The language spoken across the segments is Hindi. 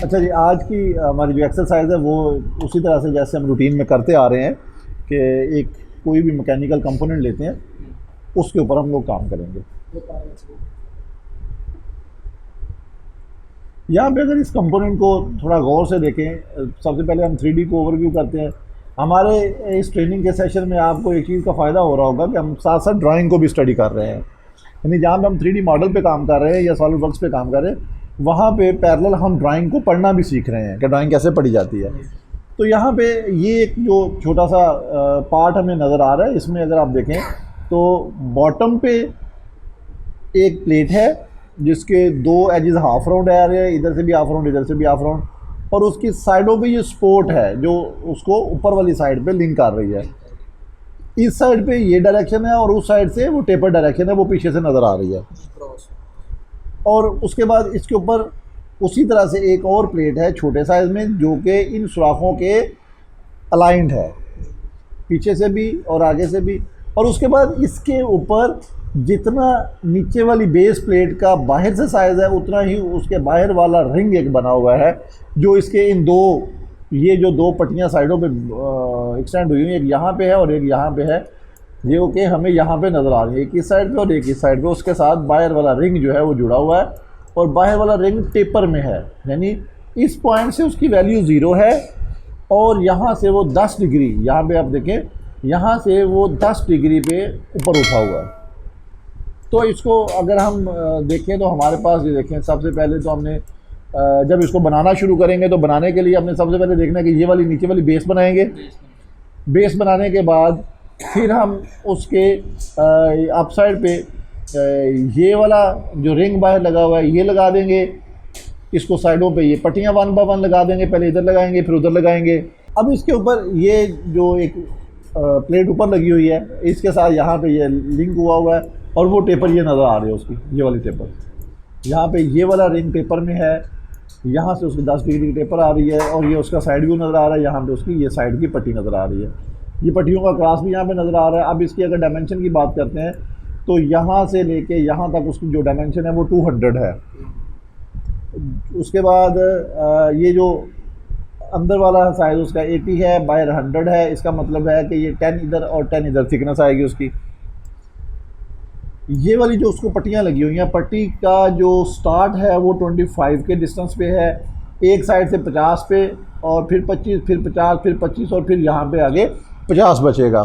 अच्छा जी, आज की हमारी जो एक्सरसाइज है वो उसी तरह से जैसे हम रूटीन में करते आ रहे हैं कि एक कोई भी मैकेनिकल कंपोनेंट लेते हैं, उसके ऊपर हम लोग काम करेंगे। यहाँ पे अगर इस कंपोनेंट को थोड़ा गौर से देखें, सबसे पहले हम 3D को ओवरव्यू करते हैं। हमारे इस ट्रेनिंग के सेशन में आपको एक चीज़ का फ़ायदा हो रहा होगा कि हम साथ साथ ड्राइंग को भी स्टडी कर रहे हैं। यानी जहाँ पे हम 3D मॉडल पे काम कर रहे हैं या सॉलिड वर्क्स पे काम कर रहे हैं, वहाँ पे पैरेलल हम ड्राइंग को पढ़ना भी सीख रहे हैं कि ड्राइंग कैसे पढ़ी जाती है। तो यहाँ पे ये एक जो छोटा सा पार्ट हमें नज़र आ रहा है, इसमें अगर आप देखें तो बॉटम पे एक प्लेट है जिसके दो एजेस हाफ राउंड आ रहे हैं, इधर से भी हाफ राउंड, इधर से भी हाफ राउंड, और उसकी साइडों पे ये सपोर्ट है जो उसको ऊपर वाली साइड पे लिंक कर रही है। इस साइड पे ये डायरेक्शन है और उस साइड से वो टेपर डायरेक्शन है, वो पीछे से नज़र आ रही है। और उसके बाद इसके ऊपर उसी तरह से एक और प्लेट है छोटे साइज़ में जो कि इन सुराखों के अलाइंड है, पीछे से भी और आगे से भी। और उसके बाद इसके ऊपर जितना नीचे वाली बेस प्लेट का बाहर से साइज़ है उतना ही उसके बाहर वाला रिंग एक बना हुआ है जो इसके इन दो, ये जो दो पट्टियाँ साइडों पे एक्सटेंड हुई हैं, एक यहाँ पे है और एक यहाँ पे है, ये ओके हमें यहाँ पे नज़र आ रही है, एक इस साइड पे और एक इस साइड पे। उसके साथ बाहर वाला रिंग जो है वो जुड़ा हुआ है और बाहर वाला रिंग टेपर में है, यानी इस पॉइंट से उसकी वैल्यू 0 है और यहाँ से वो 10 डिग्री, यहाँ पे आप देखें यहाँ से वो 10 डिग्री पे ऊपर उठा हुआ है। तो इसको अगर हम देखें तो हमारे पास ये देखें, सबसे पहले तो हमने जब इसको बनाना शुरू करेंगे तो बनाने के लिए हमने सबसे पहले देखना है कि ये वाली नीचे वाली बेस बनाएंगे। बेस बनाने के बाद फिर हम उसके अप साइड पे ये वाला जो रिंग बाहर लगा हुआ है ये लगा देंगे। इसको साइडों पे ये पट्टियाँ 1 बाय 1 लगा देंगे, पहले इधर लगाएंगे फिर उधर लगाएंगे। अब इसके ऊपर ये जो एक प्लेट ऊपर लगी हुई है, इसके साथ यहाँ पे ये लिंक हुआ है और वो टेपर ये नज़र आ रही है उसकी, ये वाली टेपर यहाँ पे ये वाला रिंग टेपर में है, यहाँ से उसकी 10 डिग्री की टेपर आ रही है और ये उसका साइड व्यू नज़र आ रहा है, यहाँ पे उसकी ये साइड की पट्टी नज़र आ रही है, ये पट्टियों का क्रॉस भी यहाँ पे नज़र आ रहा है। अब इसकी अगर डायमेंशन की बात करते हैं तो यहाँ से लेके यहाँ तक उसकी जो डायमेंशन है वो 200 है। उसके बाद ये जो अंदर वाला साइज़ उसका 80 है, बाहर 100 है, इसका मतलब है कि ये 10 इधर और 10 इधर थिकनेस आएगी उसकी। ये वाली जो उसको पट्टियाँ लगी हुई हैं, पट्टी का जो स्टार्ट है वो 25 के डिस्टेंस पे है, एक साइड से 50 पे और फिर 25, फिर 50, फिर 25 और फिर यहाँ पे आगे 50 बचेगा।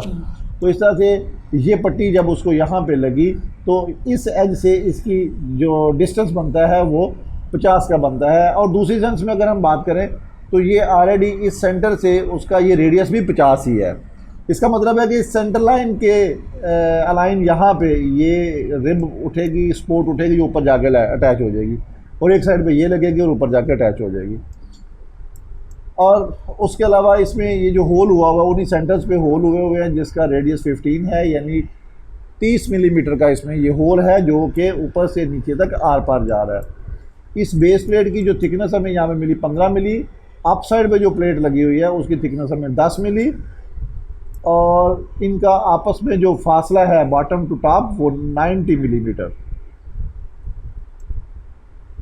तो इस तरह से ये पट्टी जब उसको यहाँ पे लगी तो इस एज से इसकी जो डिस्टेंस बनता है वो 50 का बनता है। और दूसरी सेंस में अगर हम बात करें तो ये ऑलरेडी इस सेंटर से उसका ये रेडियस भी 50 ही है। इसका मतलब है कि इस सेंटर लाइन के अलाइन यहाँ पे ये रिब उठेगी, स्पोर्ट उठेगी जो ऊपर जाके अटैच हो जाएगी और एक साइड पे ये लगेगी और ऊपर जाके अटैच हो जाएगी। और उसके अलावा इसमें ये जो होल हुआ हुआ उन्हीं सेंटर्स पे होल हुए हैं जिसका रेडियस 15 है, यानी 30 मिलीमीटर का इसमें ये होल है जो कि ऊपर से नीचे तक आर पार जा रहा है। इस बेस प्लेट की जो थिकनेस हमें यहाँ पे मिली 15 मिली, अप साइड पे जो प्लेट लगी हुई है उसकी थिकनेस हमें 10 मिली और इनका आपस में जो फासला है बॉटम टू टॉप वो 90 मिलीमीटर।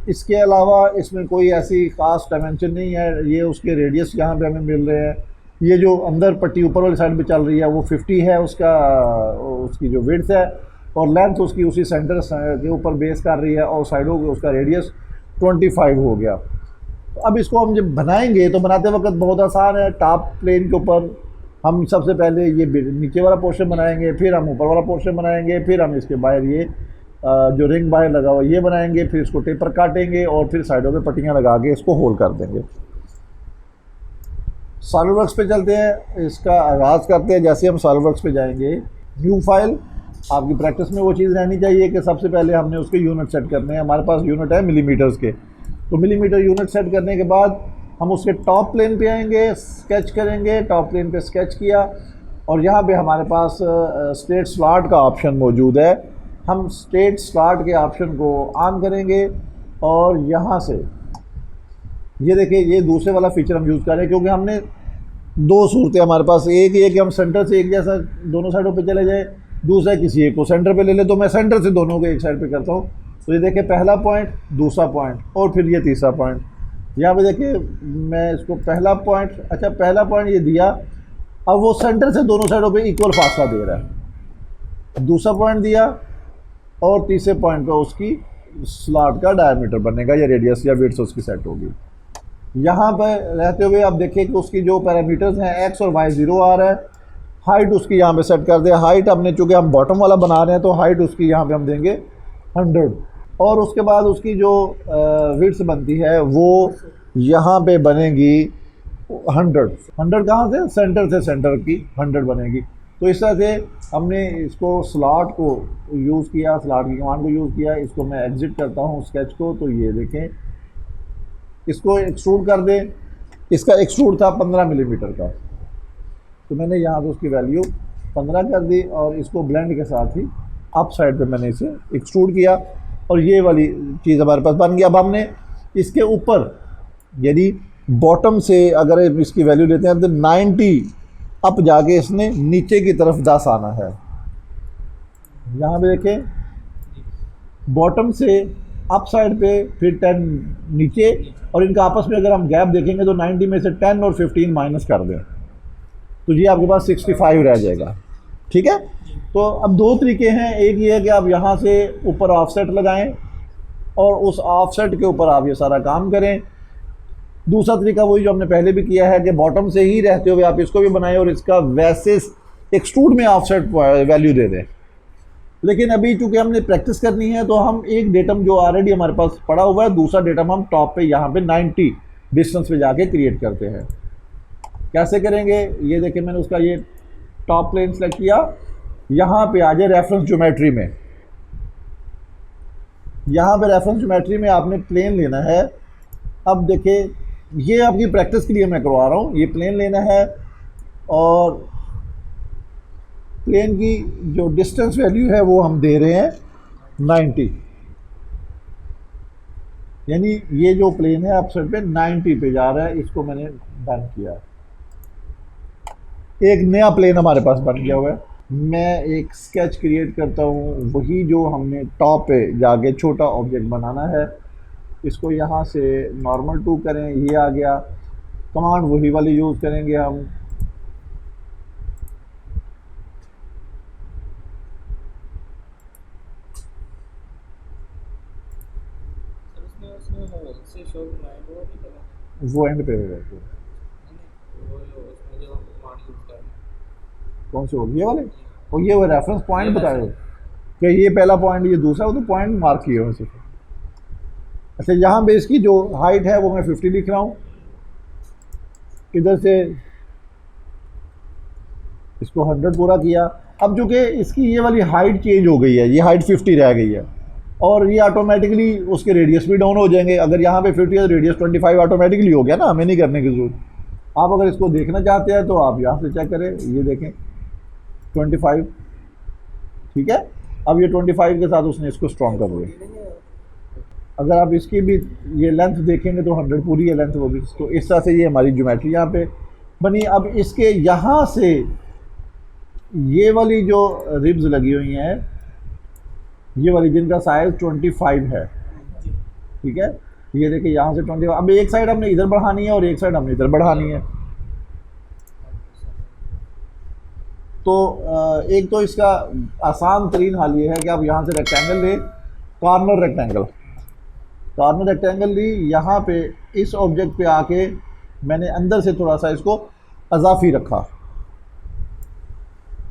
इसके अलावा इसमें कोई ऐसी खास डायमेंशन नहीं है। ये उसके रेडियस यहाँ पे हमें मिल रहे हैं। ये जो अंदर पट्टी ऊपर वाली साइड पे चल रही है वो 50 है उसकी जो विड्थ है और लेंथ उसकी उसी सेंटर के ऊपर बेस कर रही है और साइडों के उसका रेडियस 25 हो गया। तो अब इसको हम जब बनाएंगे तो बनाते वक्त बहुत आसान है। टॉप प्लेन के ऊपर हम सबसे पहले ये नीचे वाला पोर्शन बनाएंगे, फिर हम ऊपर वाला पोर्शन बनाएंगे, फिर हम इसके बाहर ये जो रिंग बाहर लगा हुआ ये बनाएंगे, फिर इसको टेपर काटेंगे और फिर साइडों पे पट्टियाँ लगा के इसको होल कर देंगे। सॉलिडवर्क्स पे चलते हैं, इसका आगाज़ करते हैं। जैसे हम सॉलिडवर्क्स पे जाएंगे, न्यू फाइल, आपकी प्रैक्टिस में वो चीज़ रहनी चाहिए कि सबसे पहले हमने उसके यूनिट सेट करने हैं। हमारे पास यूनिट है मिलीमीटर्स के, तो मिलीमीटर यूनिट सेट करने के बाद हम उसके टॉप प्लेन पे आएंगे, स्केच करेंगे, टॉप प्लेन पे स्केच किया और यहाँ पे हमारे पास स्ट्रेट स्लॉट का ऑप्शन मौजूद है। हम स्ट्रेट स्लॉट के ऑप्शन को ऑन करेंगे और यहाँ से ये देखिए ये दूसरे वाला फीचर हम यूज़ कर रहे हैं क्योंकि हमने दो सूरतें हमारे पास, एक ये कि हम सेंटर से एक जैसा दोनों साइडों पे चले जाए, दूसरा किसी एक को सेंटर पे ले ले, तो मैं सेंटर से दोनों को एक साइड पे करता हूँ। तो ये देखिए पहला पॉइंट, दूसरा पॉइंट और फिर ये तीसरा पॉइंट। यहाँ पे देखिए मैं इसको पहला पॉइंट, अच्छा पहला पॉइंट ये दिया, अब वो सेंटर से दोनों साइडों पे इक्वल फासला दे रहा है। दूसरा पॉइंट दिया और तीसरे पॉइंट पे उसकी स्लॉट का डायमीटर बनेगा या रेडियस या विड्थ उसकी सेट होगी। यहाँ पर रहते हुए आप देखिए कि उसकी जो पैरामीटर्स हैं एक्स और वाई 0 आ रहा है। हाइट उसकी यहाँ पे सेट कर दे, हाइट हमने चूँकि हम बॉटम वाला बना रहे हैं तो हाइट उसकी यहाँ पे हम देंगे 100, और उसके बाद उसकी जो विड्थ बनती है वो यहाँ पे बनेगी 100। 100 कहाँ से? सेंटर से सेंटर की 100 बनेगी। तो इस तरह से हमने इसको स्लॉट को यूज़ किया, स्लॉट की कमांड को यूज़ किया। इसको मैं एग्जिट करता हूँ स्केच को, तो ये देखें इसको एक्सट्रूड कर दें। इसका एक्सट्रूड था 15 मिलीमीटर का, तो मैंने यहाँ पे उसकी वैल्यू 15 कर दी और इसको ब्लेंड के साथ ही अप साइड पे मैंने इसे एक्सट्रूड किया और ये वाली चीज़ हमारे पास बन गया। अब हमने इसके ऊपर यदि बॉटम से अगर इसकी वैल्यू लेते हैं तो 90 अप जाके इसने नीचे की तरफ 10 आना है। यहाँ पे देखें बॉटम से अप साइड पे फिर 10 नीचे, और इनका आपस में अगर हम गैप देखेंगे तो 90 में से 10 और 15 माइनस कर दें तो ये आपके पास 65 रह जाएगा। ठीक है, तो अब दो तरीके हैं। एक ये है कि आप यहाँ से ऊपर ऑफसेट लगाएं और उस ऑफसेट के ऊपर आप ये सारा काम करें। दूसरा तरीका वही जो हमने पहले भी किया है कि बॉटम से ही रहते हुए आप इसको भी बनाएं और इसका वैसे एक्सट्रूड में ऑफसेट वैल्यू दे दें। लेकिन अभी चूंकि हमने प्रैक्टिस करनी है तो हम एक डेटम जो ऑलरेडी हमारे पास पड़ा हुआ है, दूसरा डेटम हम टॉप पे यहाँ पे 90 डिस्टेंस पे जाके क्रिएट करते हैं। कैसे करेंगे ये देखिए, मैंने उसका ये टॉप प्लेन सेलेक्ट किया, यहाँ पे आ जाए रेफरेंस ज्योमेट्री में। यहाँ पे रेफरेंस ज्योमेट्री में आपने प्लेन लेना है। अब देखिए ये आपकी प्रैक्टिस के लिए मैं करवा रहा हूँ। ये प्लेन लेना है और प्लेन की जो डिस्टेंस वैल्यू है वो हम दे रहे हैं 90, यानी ये जो प्लेन है अपसेट पे 90 पे जा रहा है। इसको मैंने डन किया, एक नया प्लेन हमारे पास बन गया हुआ है। मैं एक स्केच क्रिएट करता हूँ, वही जो हमने टॉप पे जाके छोटा ऑब्जेक्ट बनाना है। इसको यहाँ से नॉर्मल टू करें, ये आ गया। कमांड वही वाली यूज़ करेंगे हम। वो एंड पे होगा। कौन से होगी? ये वाले, और ये वो रेफरेंस पॉइंट बताए कि ये पहला पॉइंट, ये दूसरा, वो तो पॉइंट मार्क किए हुए सिर्फ। अच्छा, यहाँ पे इसकी जो हाइट है वो मैं 50 लिख रहा हूँ। इधर से इसको 100 पूरा किया। अब जो कि इसकी ये वाली हाइट चेंज हो गई है, ये हाइट 50 रह गई है और ये ऑटोमेटिकली उसके रेडियस भी डाउन हो जाएंगे। अगर यहाँ पे 50 है तो रेडियस 25 ऑटोमेटिकली हो गया ना, हमें नहीं करने की जरूरत। आप अगर इसको देखना चाहते हैं तो आप यहाँ से चेक करें, ये देखें 25, ठीक है। अब ये 25 के साथ उसने इसको स्ट्रॉन्ग कर दिया। अगर आप इसकी भी ये लेंथ देखेंगे तो 100 पूरी है लेंथ वो भी। तो इस तरह से ये हमारी ज्योमेट्री यहाँ पे बनी। अब इसके यहाँ से ये वाली जो रिब्स लगी हुई हैं, ये वाली जिनका साइज 25 है, ठीक है। ये देखिए यहाँ से 25। अब एक साइड हमने इधर बढ़ानी है और एक साइड हमने इधर बढ़ानी है। तो एक तो इसका आसान तरीन हाल ये है कि आप यहाँ से रेक्टेंगल लें, कॉर्नर रेक्टेंगल ली। यहाँ पे इस ऑब्जेक्ट पे आके मैंने अंदर से थोड़ा सा इसको अजाफी रखा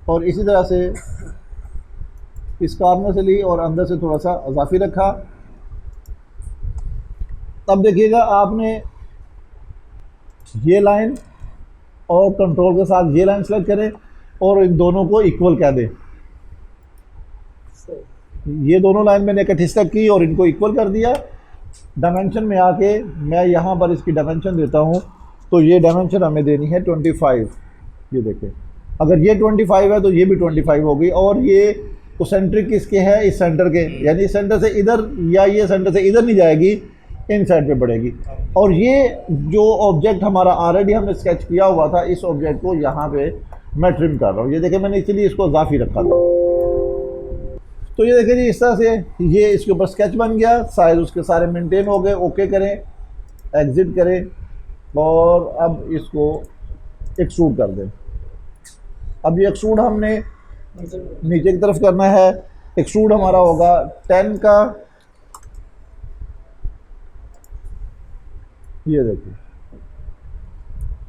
और इसी तरह से इस कॉर्नर से ली और अंदर से थोड़ा सा अजाफी रखा। तब देखिएगा आपने ये लाइन और कंट्रोल के साथ ये लाइन सेलेक्ट करें और इन दोनों को इक्वल कह दें। ये दोनों लाइन मैंने इकट्ठी सेलेक्ट की और इनको इक्वल कर दिया। डायमेंशन में आके मैं यहाँ पर इसकी डायमेंशन देता हूँ, तो ये डायमेंशन हमें देनी है 25। ये देखें, अगर ये 25 है तो ये भी 25 होगी। और ये कोसेंट्रिक किसके है? इस सेंटर के, यानी सेंटर से इधर या ये सेंटर से इधर नहीं जाएगी, इन साइड पे बढ़ेगी। और ये जो ऑब्जेक्ट हमारा ऑलरेडी हमने स्केच किया हुआ था, इस ऑब्जेक्ट को यहाँ पे मैं ट्रिम कर रहा हूँ। ये देखें मैंने इसलिए इसको इजाफी रखा था। तो ये देखें जी, इस तरह से ये इसके ऊपर स्केच बन गया। साइज उसके सारे मेंटेन हो गए। ओके करें, एग्ज़िट करें और अब इसको एक्सट्रूड कर दें। अब ये एक्सट्रूड हमने नीचे की तरफ करना है। एक्सट्रूड हमारा होगा 10 का, ये देखिए,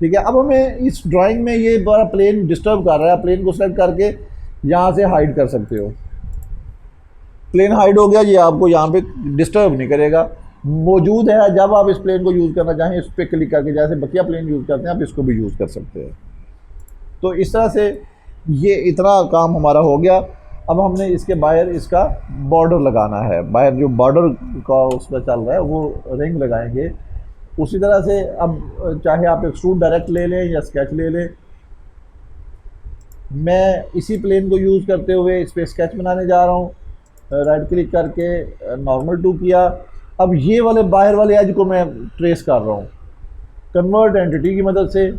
ठीक है। अब हमें इस ड्राइंग में ये बड़ा प्लेन डिस्टर्ब कर रहा है, प्लेन को सेलेक्ट करके यहाँ से हाइड कर सकते हो। प्लेन हाइड हो गया, ये आपको यहाँ पे डिस्टर्ब नहीं करेगा, मौजूद है। जब आप इस प्लेन को यूज़ करना चाहें इस पर क्लिक करके, जैसे बकिया प्लेन यूज़ करते हैं आप इसको भी यूज़ कर सकते हैं। तो इस तरह से ये इतना काम हमारा हो गया। अब हमने इसके बाहर इसका बॉर्डर लगाना है, बाहर जो बॉर्डर का उसका चल रहा है वो रिंग लगाएंगे। उसी तरह से अब चाहे आप एक्सट्रूड डायरेक्ट ले लें या स्केच ले लें, मैं इसी प्लेन को यूज़ करते हुए इस पर स्केच बनाने जा रहा हूँ। राइट क्लिक करके नॉर्मल टू किया। अब ये वाले बाहर वाले एज को मैं ट्रेस कर रहा हूँ। कन्वर्ट एंटिटी की मदद से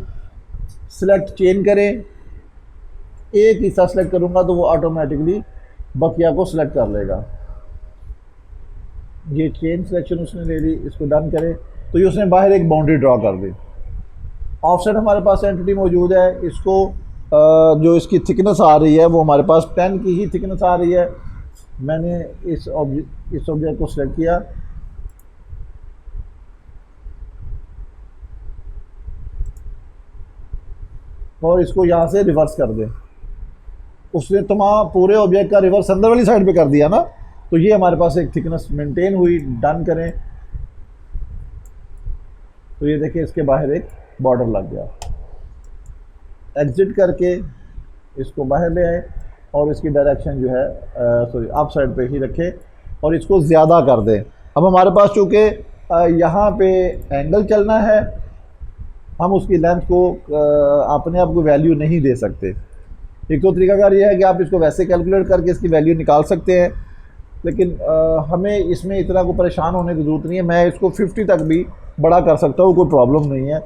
सिलेक्ट चेन करें, एक हिस्सा सेलेक्ट करूँगा तो वो ऑटोमेटिकली बकिया को सिलेक्ट कर लेगा। ये चेन सिलेक्शन उसने ले ली, इसको डन करें तो ये उसने बाहर एक बाउंड्री ड्रॉ कर दी। ऑफसेट हमारे पास एंटिटी मौजूद है, इसको जो इसकी थिकनेस आ रही है वो हमारे पास 10 की ही थिकनेस आ रही है। मैंने इस ऑब्जेक्ट को सिलेक्ट किया, और इसको यहाँ से रिवर्स कर दें। उसने तमाम पूरे ऑब्जेक्ट का रिवर्स अंदर वाली साइड पे कर दिया ना, तो ये हमारे पास एक थिकनेस मेंटेन हुई। डन करें तो ये देखिए इसके बाहर एक बॉर्डर लग गया। एग्जिट करके इसको बाहर ले आए और इसकी डायरेक्शन जो है सॉरी अप साइड पे ही रखें और इसको ज़्यादा कर दें। अब हमारे पास चूँकि यहाँ पे एंगल चलना है, हम उसकी लेंथ को अपने आप को वैल्यू नहीं दे सकते। एक तो तरीकाकार ये है कि आप इसको वैसे कैलकुलेट करके इसकी वैल्यू निकाल सकते हैं, लेकिन हमें इसमें इतना को परेशान होने की ज़रूरत नहीं है। मैं इसको 50 तक भी बड़ा कर सकता हूँ, कोई प्रॉब्लम नहीं है।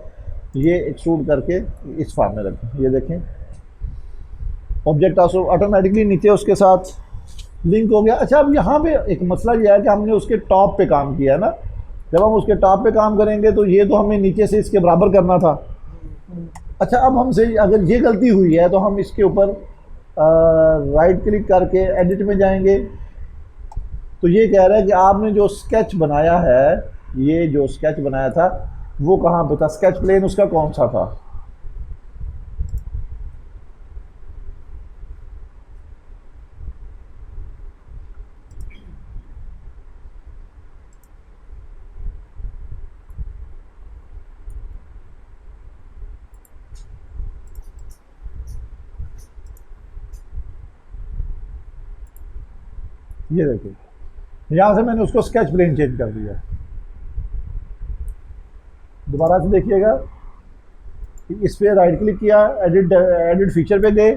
ये एक्सट्रूड करके इस फॉर्म में रखें। ये देखें ऑब्जेक्ट ऑटोमेटिकली नीचे उसके साथ लिंक हो गया। अच्छा, अब यहाँ पे एक मसला ये है कि हमने उसके टॉप पे काम किया है ना। जब हम उसके टॉप पे काम करेंगे तो ये तो हमें नीचे से इसके बराबर करना था। अच्छा, अब हमसे अगर ये गलती हुई है तो हम इसके ऊपर राइट क्लिक करके एडिट में जाएंगे। तो ये कह रहा है कि आपने जो स्केच बनाया है, ये जो स्केच बनाया था वो कहाँ पे था, स्केच प्लेन उसका कौन सा था। ये देखिए यहाँ से मैंने उसको स्केच प्लेन चेंज कर दिया। दोबारा से देखिएगा, इस पर राइट क्लिक किया, एडिट फीचर पे गए।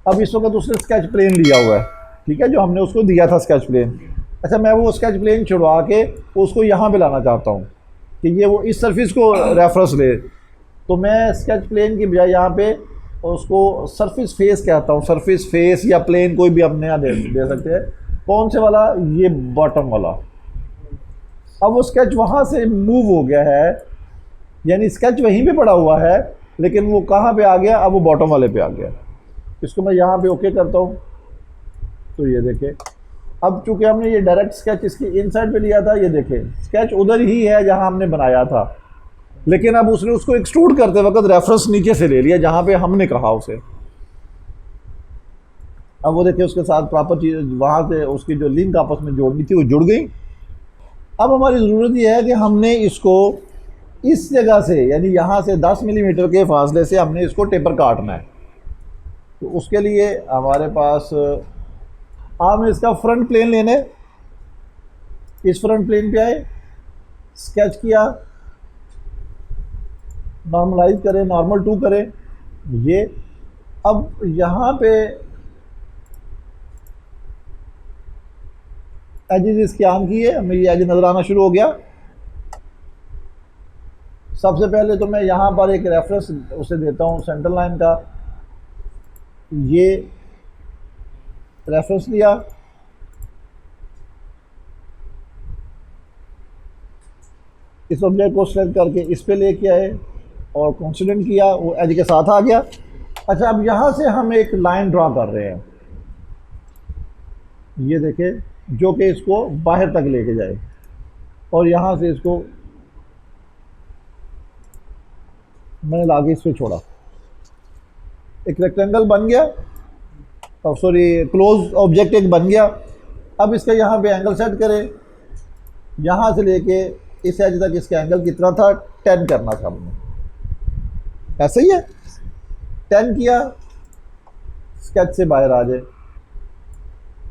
अब इस वक्त उसने स्केच प्लेन लिया हुआ है, ठीक है, जो हमने उसको दिया था स्केच प्लेन। अच्छा, मैं वो स्केच प्लेन छुड़वा के उसको यहाँ पे लाना चाहता हूँ कि ये वो इस सरफेस को रेफरेंस ले। तो मैं स्केच प्लेन की बजाय यहाँ पे उसको सरफेस फेस कहता हूँ। सरफेस फेस या प्लेन कोई भी हम नया दे सकते हैं। कौन से वाला, ये बॉटम वाला। अब वो स्केच वहाँ से मूव हो गया है, यानी स्केच वहीं पे पड़ा हुआ है, लेकिन वो कहाँ पे आ गया, अब वो बॉटम वाले पे आ गया। इसको मैं यहाँ पे ओके करता हूँ तो ये देखें, अब चूंकि हमने ये डायरेक्ट स्केच इसकी इनसाइड पे लिया था, ये देखें स्केच उधर ही है जहाँ हमने बनाया था, लेकिन अब उसने उसको एक्सट्रूड करते वक्त रेफरेंस नीचे से ले लिया जहाँ पे हमने कहा उसे। अब वो देखिए उसके साथ प्रॉपर चीज़ वहाँ से उसकी जो लिंक आपस में जोड़नी थी वो जुड़ गई। अब हमारी ज़रूरत ये है कि हमने इसको इस जगह से, यानी यहाँ से 10 मिलीमीटर के फासले से हमने इसको टेपर काटना है। तो उसके लिए हमारे पास आपने इसका फ्रंट प्लेन लेने, इस फ्रंट प्लेन पे आए, स्केच किया, नॉर्मलाइज करें, नॉर्मल टू करें ये। अब यहाँ पे एजेस इसके आन किए, हमें ये एज नज़र आना शुरू हो गया। सबसे पहले तो मैं यहाँ पर एक रेफरेंस उसे देता हूँ सेंटर लाइन का। ये रेफरेंस लिया, इस ऑब्जेक्ट को सेलेक्ट करके इस पे लेके आए और कॉन्सिडेंट किया, वो एज के साथ आ गया। अच्छा, अब यहाँ से हम एक लाइन ड्रा कर रहे हैं, ये देखें, जो कि इसको बाहर तक लेके जाए, और यहाँ से इसको मैंने लाके इस पे छोड़ा, एक रेक्टेंगल बन गया, और सॉरी क्लोज ऑब्जेक्ट एक बन गया। अब इसका यहाँ पे एंगल सेट करें, यहाँ से लेके इस एज तक इसका एंगल कितना था, 10 करना था हमने, ऐसे ही है। 10 किया, स्केच से बाहर आ जाए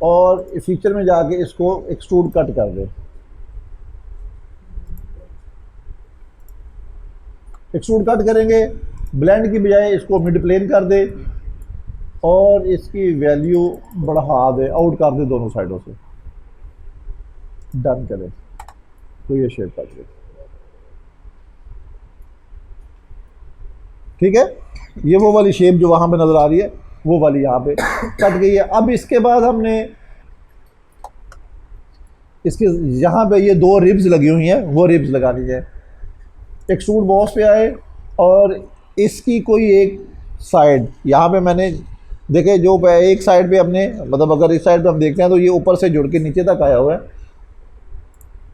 और फीचर में जाके इसको एक्सट्रूड कट कर दे। एक्सट्रूड कट करेंगे, ब्लेंड की बजाय इसको मिड प्लेन कर दे और इसकी वैल्यू बढ़ा दे, आउट कर दे दोनों साइडों से, डन करें तो ये शेप कट दे। ठीक है, ये वो वाली शेप जो वहां पे नजर आ रही है, वो वाली यहाँ पे कट गई है। अब इसके बाद हमने इसके यहाँ पे ये 2 रिब्स लगी हुई हैं, वो रिब्स लगानी है। एक्सट्रूड बॉस पे आए और इसकी कोई एक साइड यहाँ पे मैंने देखे, जो एक साइड पे हमने, मतलब अगर इस साइड पे हम देखते हैं तो ये ऊपर से जुड़ के नीचे तक आया हुआ है।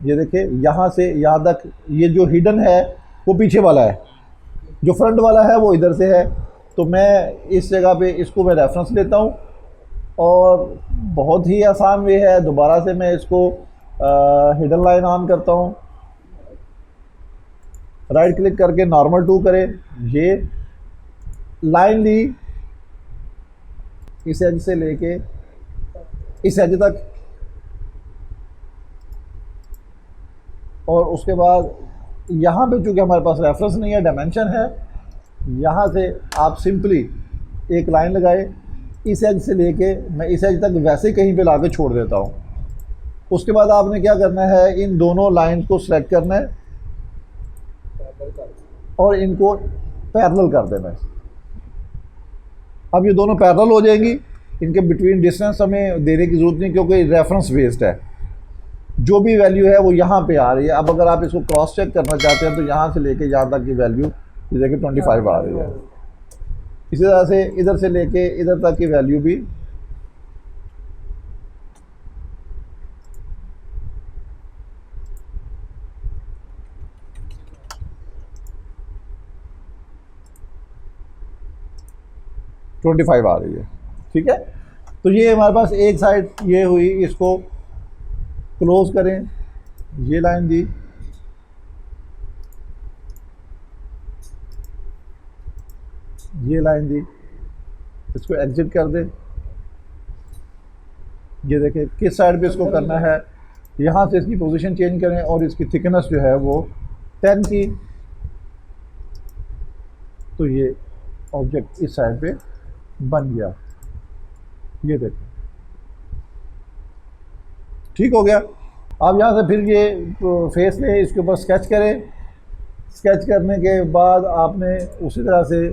ये देखिए, यहाँ से यहाँ तक ये जो हिडन है वो पीछे वाला है, जो फ्रंट वाला है वो इधर से है। तो मैं इस जगह पे इसको मैं रेफरेंस लेता हूँ और बहुत ही आसान वे है, दोबारा से मैं इसको हिडन लाइन ऑन करता हूँ, राइट क्लिक करके नॉर्मल टू करें, ये लाइन ली इस एज से लेके इस एज तक, और उसके बाद यहाँ पे चूँकि हमारे पास रेफरेंस नहीं है, डायमेंशन है, यहाँ से आप सिंपली एक लाइन लगाए, इस एज से लेके मैं इस एज तक वैसे कहीं पे लाके छोड़ देता हूँ। उसके बाद आपने क्या करना है, इन दोनों लाइन को सिलेक्ट करना है और इनको पैरेलल कर देना है। अब ये दोनों पैरेलल हो जाएंगी, इनके बिटवीन डिस्टेंस हमें देने की ज़रूरत नहीं, क्योंकि रेफरेंस बेस्ड है, जो भी वैल्यू है वो यहाँ पे आ रही है। अब अगर आप इसको क्रॉस चेक करना चाहते हैं तो यहाँ से लेके यहाँ तक की वैल्यू, ये देखिए 25 आ रही है। इसी तरह से इधर से लेके इधर तक की वैल्यू भी ट्वेंटी फाइव आ रही है। ठीक है, तो ये हमारे पास एक साइड ये हुई, इसको क्लोज करें, ये लाइन दी, ये लाइन दी, इसको एग्जिट कर दें। ये देखें किस साइड पे इसको करना है, यहाँ से इसकी पोजीशन चेंज करें और इसकी थिकनेस जो है वो 10 की, तो ये ऑब्जेक्ट इस साइड पे बन गया। ये देखें, ठीक हो गया। अब यहाँ से फिर ये फेस ले, इसके ऊपर स्केच करें। स्केच करने के बाद आपने उसी तरह से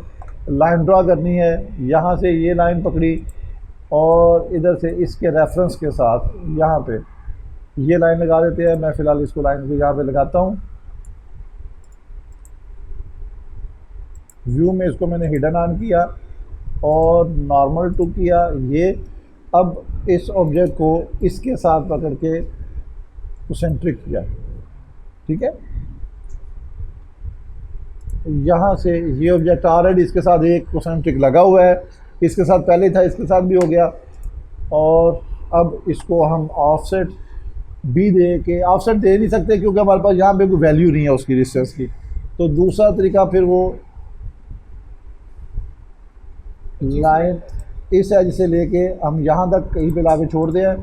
लाइन ड्रा करनी है, यहाँ से ये लाइन पकड़ी और इधर से इसके रेफरेंस के साथ यहाँ पे ये लाइन लगा देते हैं। मैं फ़िलहाल इसको लाइन को यहाँ पे लगाता हूँ। व्यू में इसको मैंने हिडन ऑन किया और नॉर्मल टू किया। ये अब इस ऑब्जेक्ट को इसके साथ पकड़ के सेंट्रिक किया। ठीक है, यहाँ से ये ऑब्जेक्ट ऑलरेडी इसके साथ एक कोसेंट्रिक लगा हुआ है, इसके साथ पहले था, इसके साथ भी हो गया। और अब इसको हम ऑफसेट भी दे के, ऑफसेट दे नहीं सकते क्योंकि हमारे पास यहाँ पे कोई वैल्यू नहीं है उसकी डिस्टेंस की, तो दूसरा तरीका फिर वो लाइन इस एज से लेके हम यहाँ तक कहीं पे ला के छोड़ दें।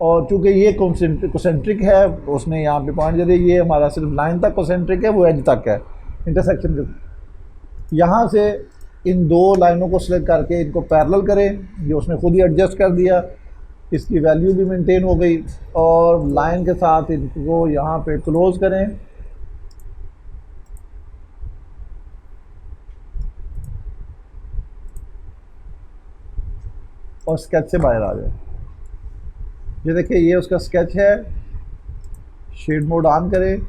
और चूँकि ये कोसेंट्रिक है, उसने यहाँ पे पॉइंट दे दिया, ये हमारा सिर्फ लाइन तक कोसेंट्रिक है, वो एज तक है इंटरसेक्शन के। यहाँ से इन दो लाइनों को सिलेक्ट करके इनको पैरेलल करें, ये उसने खुद ही एडजस्ट कर दिया, इसकी वैल्यू भी मेंटेन हो गई। और लाइन के साथ इनको यहाँ पे क्लोज करें और स्केच से बाहर आ जाए। ये देखिए, ये उसका स्केच है। शेड मोड ऑन करें,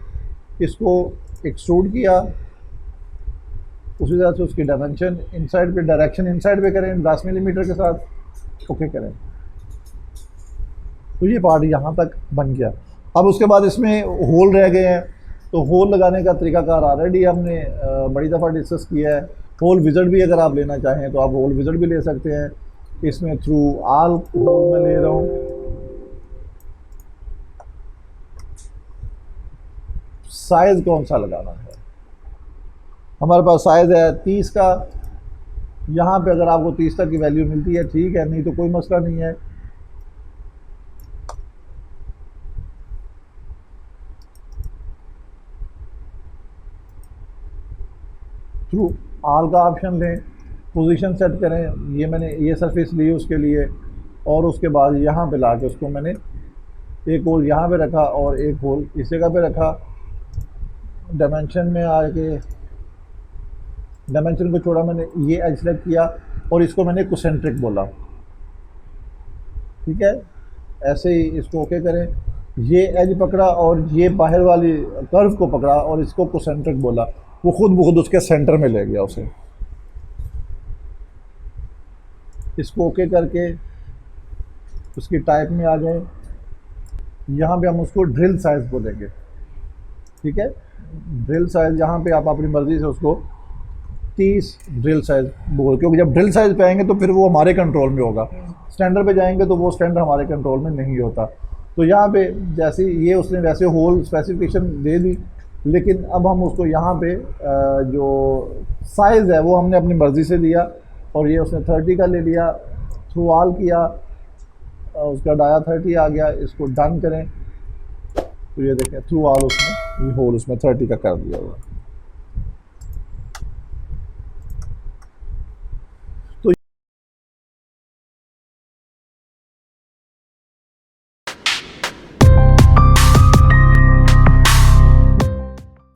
इसको एक्सट्रूड किया, उसी तरह से उसकी डायमेंशन इनसाइड पे, डायरेक्शन इनसाइड पे करें 10 मिलीमीटर के साथ, ओके करें। तो ये पार्ट यहाँ तक बन गया। अब उसके बाद इसमें होल रह गए हैं, तो होल लगाने का तरीकाकार ऑलरेडी हमने बड़ी दफ़ा डिस्कस किया है। होल विज़िट भी अगर आप लेना चाहें तो आप होल विज़िट भी ले सकते हैं। इसमें थ्रू आल होल मैं ले रहा हूँ। साइज़ कौन सा लगाना है, हमारे पास साइज़ है 30 का। यहाँ पे अगर आपको 30 तक की वैल्यू मिलती है ठीक है, नहीं तो कोई मसला नहीं है। थ्रू आल का ऑप्शन लें, पोजीशन सेट करें। ये मैंने ये सरफेस ली उसके लिए, और उसके बाद यहाँ पे ला के उसको मैंने एक होल यहाँ पे रखा और एक होल इस जगह पे रखा। डायमेंशन में आके डायमेंशन को छोड़ा, मैंने ये एज सेलेक्ट किया और इसको मैंने कोसेंट्रिक बोला, ठीक है। ऐसे ही इसको ओके करें, ये एज पकड़ा और ये बाहर वाली कर्व को पकड़ा और इसको कोसेंट्रिक बोला, वो खुद ब खुद उसके सेंटर में ले गया उसे। इसको ओके करके उसकी टाइप में आ जाए। यहाँ पे हम उसको ड्रिल साइज़ बोलेंगे, ठीक है। ड्रिल साइज़ यहाँ पे आप अपनी मर्ज़ी से उसको 30 ड्रिल साइज़ बोल, क्योंकि जब ड्रिल साइज़ पे आएंगे तो फिर वो हमारे कंट्रोल में होगा। स्टैंडर्ड पे जाएंगे तो वो स्टैंडर्ड हमारे कंट्रोल में नहीं होता। तो यहाँ पे जैसे ये उसने वैसे होल स्पेसिफिकेशन दे दी, लेकिन अब हम उसको यहाँ पे जो साइज़ है वो हमने अपनी मर्ज़ी से दिया, और ये उसने 30 का ले लिया। थ्रू आल किया, उसका डाया 30 आ गया। इसको डन करें तो ये देखें थ्रू आल उसने ये होल उसमें 30 का कर दिया हुआ।